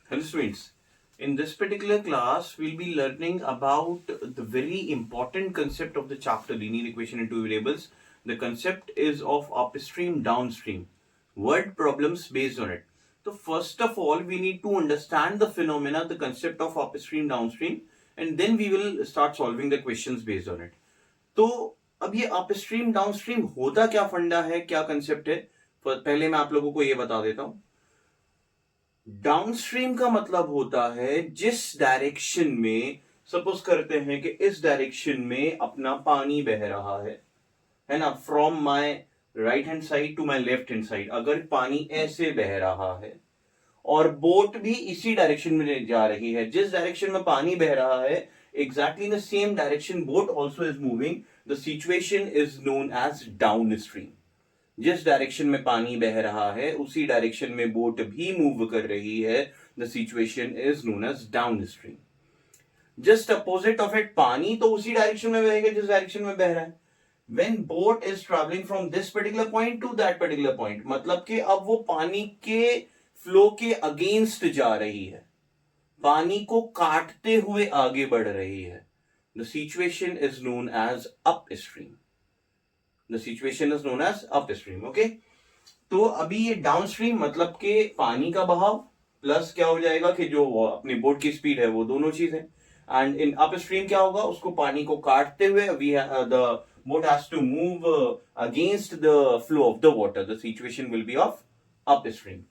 Hello students, in this particular class we'll be learning about the very important concept of the chapter linear equation in two variables. The concept is of upstream downstream word problems based on it. So first of all we need to understand the phenomena, the concept of upstream downstream, and then we will start solving the questions based on it. तो अब ये upstream downstream होता क्या, फंडा है, क्या concept है, पहले मैं आप लोगों को ये बता देता हूं. डाउनस्ट्रीम का मतलब होता है जिस डायरेक्शन में, सपोज करते हैं कि इस डायरेक्शन में अपना पानी बह रहा है ना, from my right hand side to my left hand side. अगर पानी ऐसे बह रहा है और बोट भी इसी डायरेक्शन में जा रही है, जिस डायरेक्शन में पानी बह रहा है exactly in the same direction boat also is moving, the situation is known as down stream. जिस डायरेक्शन में पानी बह रहा है उसी डायरेक्शन में बोट भी मूव कर रही है, the situation is known as down stream. Just opposite of it, पानी तो उसी डायरेक्शन में बहेगा जिस डायरेक्शन में बह रहा है. when boat is traveling from this particular point to that particular point, मतलब कि अब वो पानी के फ्लो के अगेंस्ट जा रही है, पानी को काटते हुए आगे बढ़ रही है. The situation is known as up stream. The situation is known as up stream. Okay, तो अभी ये डाउन स्ट्रीम मतलब कि पानी का बहाव प्लस क्या हो जाएगा कि जो अपनी बोट की स्पीड है वो दोनों चीज है. एंड इन अप स्ट्रीम क्या होगा, उसको पानी को काटते हुए we the boat has to move against the flow of the water. The situation will be of up stream.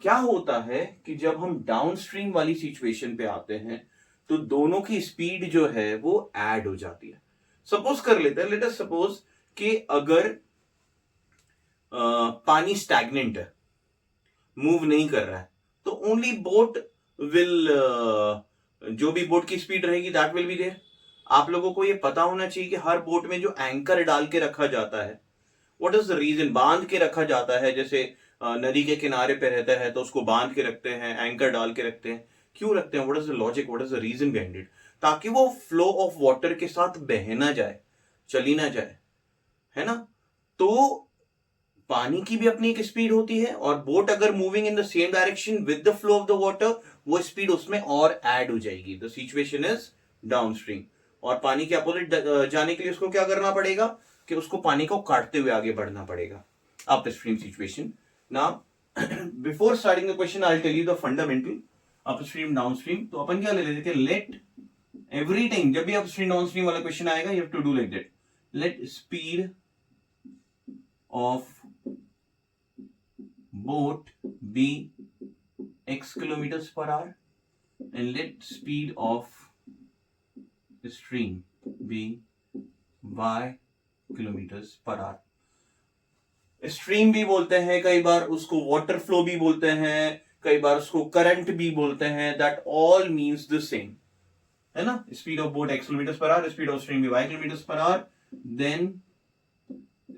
क्या होता है कि जब हम डाउन स्ट्रीम वाली सिचुएशन पे आते हैं तो दोनों की स्पीड जो है वो ऐड हो जाती है. सपोज कर लेते हैं, लेट अस सपोज कि अगर पानी स्टैग्नेंट है, मूव नहीं कर रहा है, तो ओनली बोट विल, जो भी बोट की स्पीड रहेगी दैट विल बी देयर. आप लोगों को ये पता होना चाहिए कि हर बोट में जो एंकर डाल के रखा जाता है, व्हाट इज द रीजन, बांध के रखा जाता है. जैसे नदी के किनारे पे रहता है तो उसको बांध के रखते हैं, एंकर डाल के रखते हैं. क्यों रखते हैं, what is the logic, what is the reason behind it? ताकि वो फ्लो ऑफ वाटर के साथ बह ना जाए, चली ना जाए, है ना. तो पानी की भी अपनी एक स्पीड होती है और बोट अगर moving in the same direction with the flow of the water, वो स्पीड उसमें और ऐड हो जाएगी. The situation is down stream. और पानी के अपोजिट जाने के लिए उसको क्या करना पड़ेगा कि उसको पानी को काटते हुए आगे बढ़ना पड़ेगा. Up stream situation. Now before starting the question I will tell you the fundamental up stream down stream. तो अपन क्या ले लेते हैं, लेट एवरी टाइम जब भी अप स्ट्रीम डाउन स्ट्रीम वाला क्वेश्चन आएगा you have to do like that. Let speed of boat be x kilometers per hour and let speed of stream be y kilometers per hour. Stream भी बोलते हैं, कई बार उसको water flow भी बोलते हैं, कई बार उसको करंट भी बोलते हैं. That all means the same, है ना. Speed of boat x kilometre per hour, speed of stream भी y kilometre per hour. Then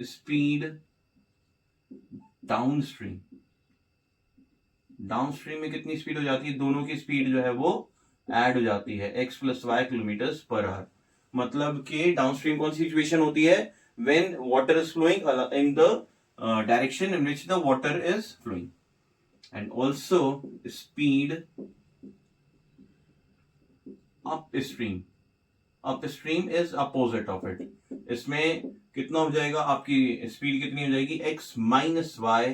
speed down stream, down stream में कितनी स्पीड हो जाती है, दोनों की स्पीड जो है वो ऐड हो जाती है, x plus y kilometre per hour. मतलब कि डाउन स्ट्रीम कौन सी सिचुएशन होती है, when water is flowing in the direction in which the water is flowing. And also speed up stream, up stream is opposite of it. इसमें कितना हो जाएगा, आपकी स्पीड कितनी हो जाएगी, x minus y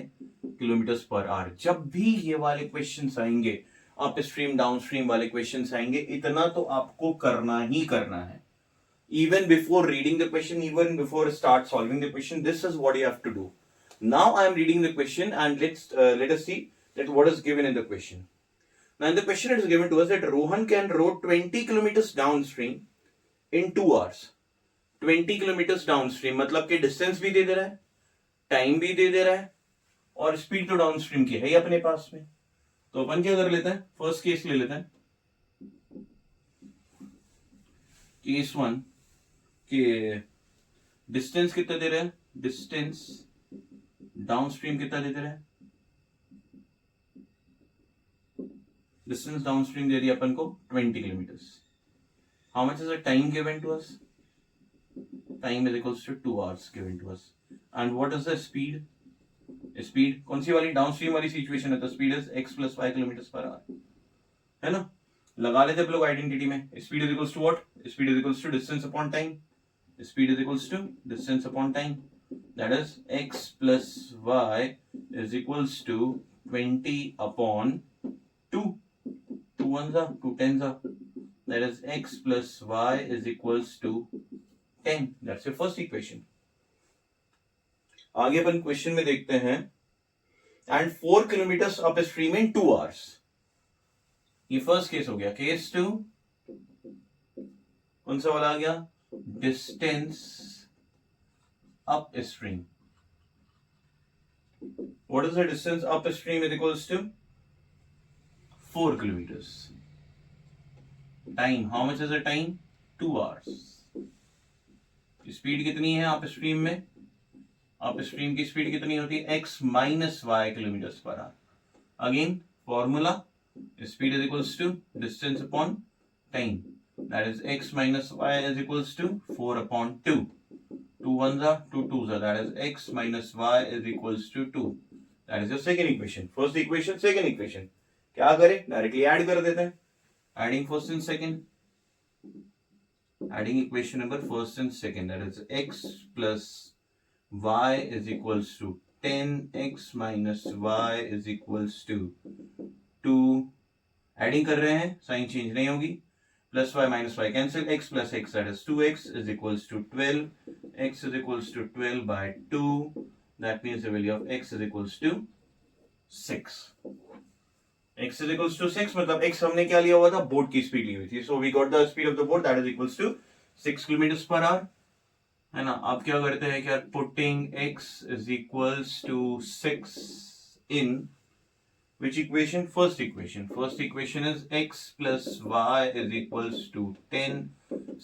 kilometre per hour. जब भी ये वाले क्वेश्चंस आएंगे, अप स्ट्रीम डाउन स्ट्रीम वाले क्वेश्चंस आएंगे, इतना तो आपको करना ही करना है. even before reading the question, even before start solving the question, this is what you have to do. Now I am reading the question and let us see that what is given in the question. Now in the question it is given to us that Rohan can row 20 kilometers downstream in 2 hours. 20 kilometre downstream मतलब कि distance भी दे दे रहा है, time भी दे दे रहा है, और speed तो डाउनस्ट्रीम की है ही अपने पास में. तो अपन क्या कर लेते हैं, फर्स्ट केस ले लेते हैं, केस 1 कि डिस्टेंस कितना दे रहा है, डिस्टेंस डाउनस्ट्रीम कितना दे रहा है, डिस्टेंस डाउनस्ट्रीम दे दिया अपन को 20 kilometre. How much is the time given to us, time is equals to 2 hours given to us. And what is the speed, speed कौन सी वाली, डाउनस्ट्रीम वाली सिचुएशन है, तो speed is x plus y kilometre per hour. है ना, लगा लेते हैं लोग आइडेंटिटी में। Speed is equals to what, speed is equals to distance upon time, speed is equals to distance upon time, that is x plus y is equals to 20 upon 2, 2 ones are 2 tens are, that is x plus y is equals to 10. That's your first equation. आगे अपन question में देखते हैं, and 4 kilometre up stream in 2 hours. ये first case हो गया। Case 2 कौन सा वाला आ गया, distance up stream. What is the distance up stream is equals to 4 kilometers. Time, how much is the time, 2 hours. Speed कितनी है अप स्ट्रीम में, अप स्ट्रीम की स्पीड कितनी होती है, x minus y kilometre per hour. Again formula, speed is equals to distance upon time, that is x minus y is equals to 4 upon 2. 2 ones are 2 twos are, that is x minus y is equals to 2. That is your second equation. First equation, second equation. क्या करें, directly add कर देते हैं. Adding first and second, adding equation number first and second, that is x plus y is equals to 10x minus y is equals to 2. Adding कर रहे हैं, sign change नहीं होगी, plus y minus y cancel, x plus x that is 2x is equals to 12, x is equals to 12 by 2, that means the value of x is equals to 6. x is equals to 6, मतलब x हमने क्या लिया हुआ था, boat की speed ली हुई थी. So we got the speed of the boat that is equals to 6 kilometre per hour, है ना. आप क्या करते हैं, क्या putting x is equals to 6 in which equation, first equation. First equation is x plus y is equals to 10,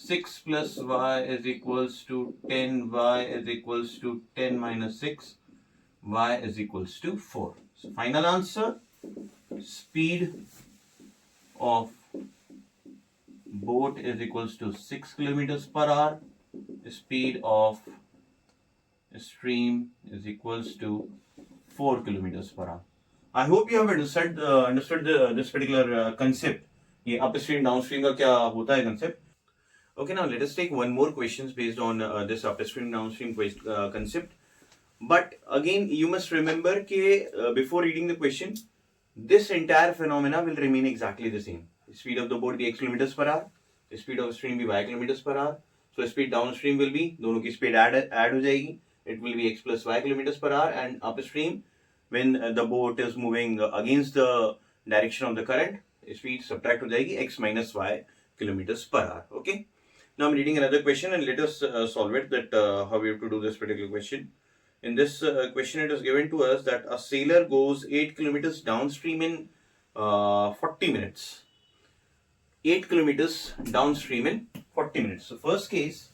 6 plus y is equals to 10, y is equals to 10 minus 6, y is equals to 4. So final answer, speed of boat is equals to 6 kilometers per hour. Speed of stream is equals to 4 kilometers per hour. I hope you have understood this particular concept. ये upstream downstream का क्या होता है concept. Okay, now let us take one more questions based on this upstream downstream concept. But again, you must remember कि before reading the question, this entire phenomena will remain exactly the same. Speed of the boat be x kilometers per hour, speed of stream be y kilometers per hour. So speed downstream will be, दोनों की speed add हो जाएगी. It will be x plus y kilometers per hour, and upstream, when the boat is moving against the direction of the current, speed subtract हो जाएगी x minus y kilometers per hour. Okay. Now I'm reading another question and let us solve it. That how we have to do this particular question. In this question, it is given to us that a sailor goes 8 kilometers downstream in 40 minutes. 8 kilometers downstream in 40 minutes. So first case,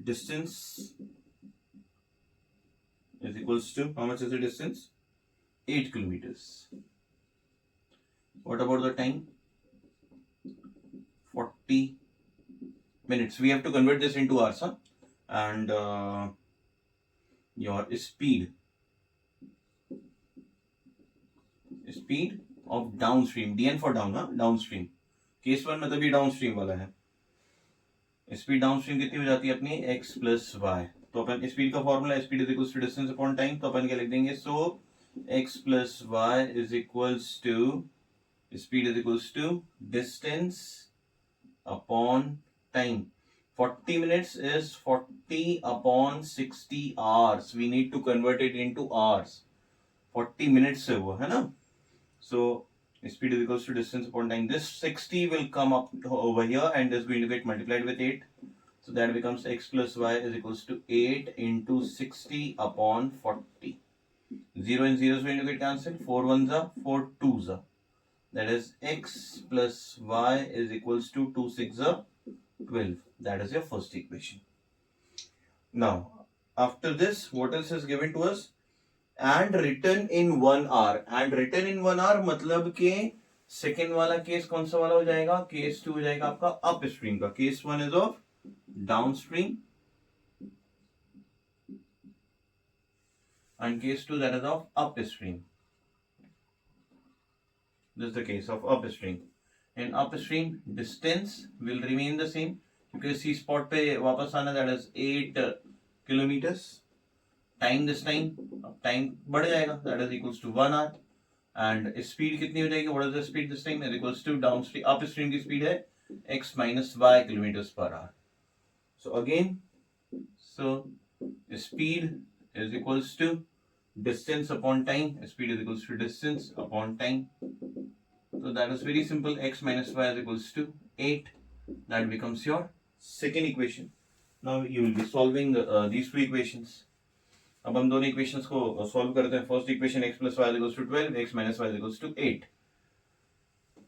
distance is equals to, how much is the distance? 8 kilometers. What about the time? 40 minutes. We have to convert this into hours, huh? And your speed of downstream, dn for down, huh? Downstream. Case 1 मतलब ये downstream वाला है. Speed downstream कितनी हो जाती है अपनी, x plus y. तो अपन स्पीड का formula, speed is equals to distance upon time, तो अपन क्या लिख देंगे, so x plus y is equals to, speed is equals to distance upon time. 40 minutes is 40 upon 60 hours. We need to convert it into hours. 40 minutes से वो है ना. So speed is equals to distance upon time. This 60 will come up over here and is going to get multiplied with 8. So that becomes x plus y is equals to 8 into 60 upon 40. 0 and 0 is going to get cancelled. 4 ones are, 4 twos are. That is x plus y is equals to 2 6 are 12. That is your first equation. Now, after this, what else is given to us? And written in 1 hour. And written in 1 hour मतलब के second वाला case कौन सा वाला हो जाएगा, case 2 हो जाएगा आपका अप स्ट्रीम का. Case 1 is of down stream and case 2 that is of upstream. This is the case of upstream. In upstream, distance will remain the same क्योंकि सी स्पॉट पे वापस आना, that is 8 kilometers. Time this time, time बढ़ जाएगा, that is equals to 1 hour. And speed कितनी हो जाएगी? What is the speed this time? Is equals to downstream, upstream की speed है x minus y kilometers per hour. So again, so speed is equals to distance upon time. Speed is equals to distance upon time. So that is very simple. X minus y is equals to 8. That becomes your second equation. Now you will be solving these two equations. अब हम दोनों equations को solve करते हैं. First equation x plus y is equals to 12, x minus y is equals to 8.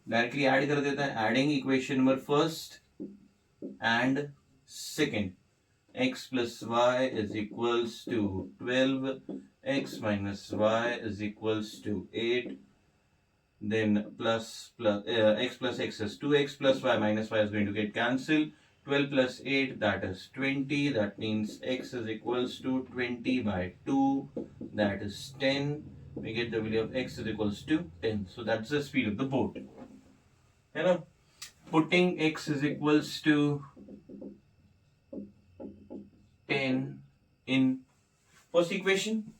Directly add कर देते हैं. Adding equation number first and second. X plus y is equals to 12, x minus y is equals to 8. Then x plus x is 2x plus y minus y is going to get cancelled. 12 plus 8, that is 20. That means x is equals to 20 by 2. That is 10. We get the value of x is equals to 10. So that's the speed of the boat. You know, putting x is equals to 10 in first equation.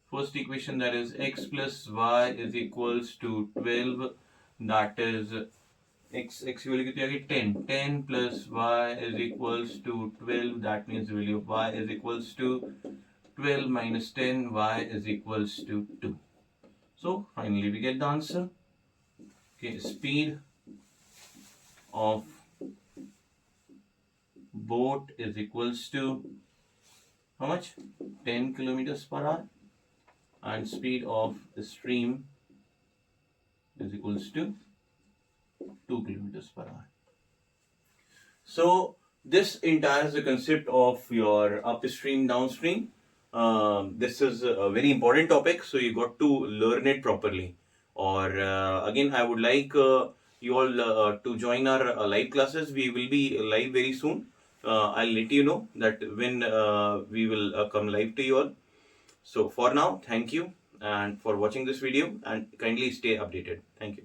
First equation, that is x plus y is equals to 12. That is x की value कितनी आ गई? 10. 10 plus y is equals to 12. That means the value of y is equals to 12 minus 10. Y is equals to 2. So finally we get the answer. Okay, speed of boat is equals to how much? 10 kilometers per hour. And speed of stream is equals to 2 kilometers per hour. So this entire is the concept of your upstream, downstream. This is a very important topic, so you got to learn it properly. Or again, I would like you all to join our live classes. We will be live very soon. I'll let you know that when we will come live to you all. So for now, thank you and for watching this video, and kindly stay updated. Thank you.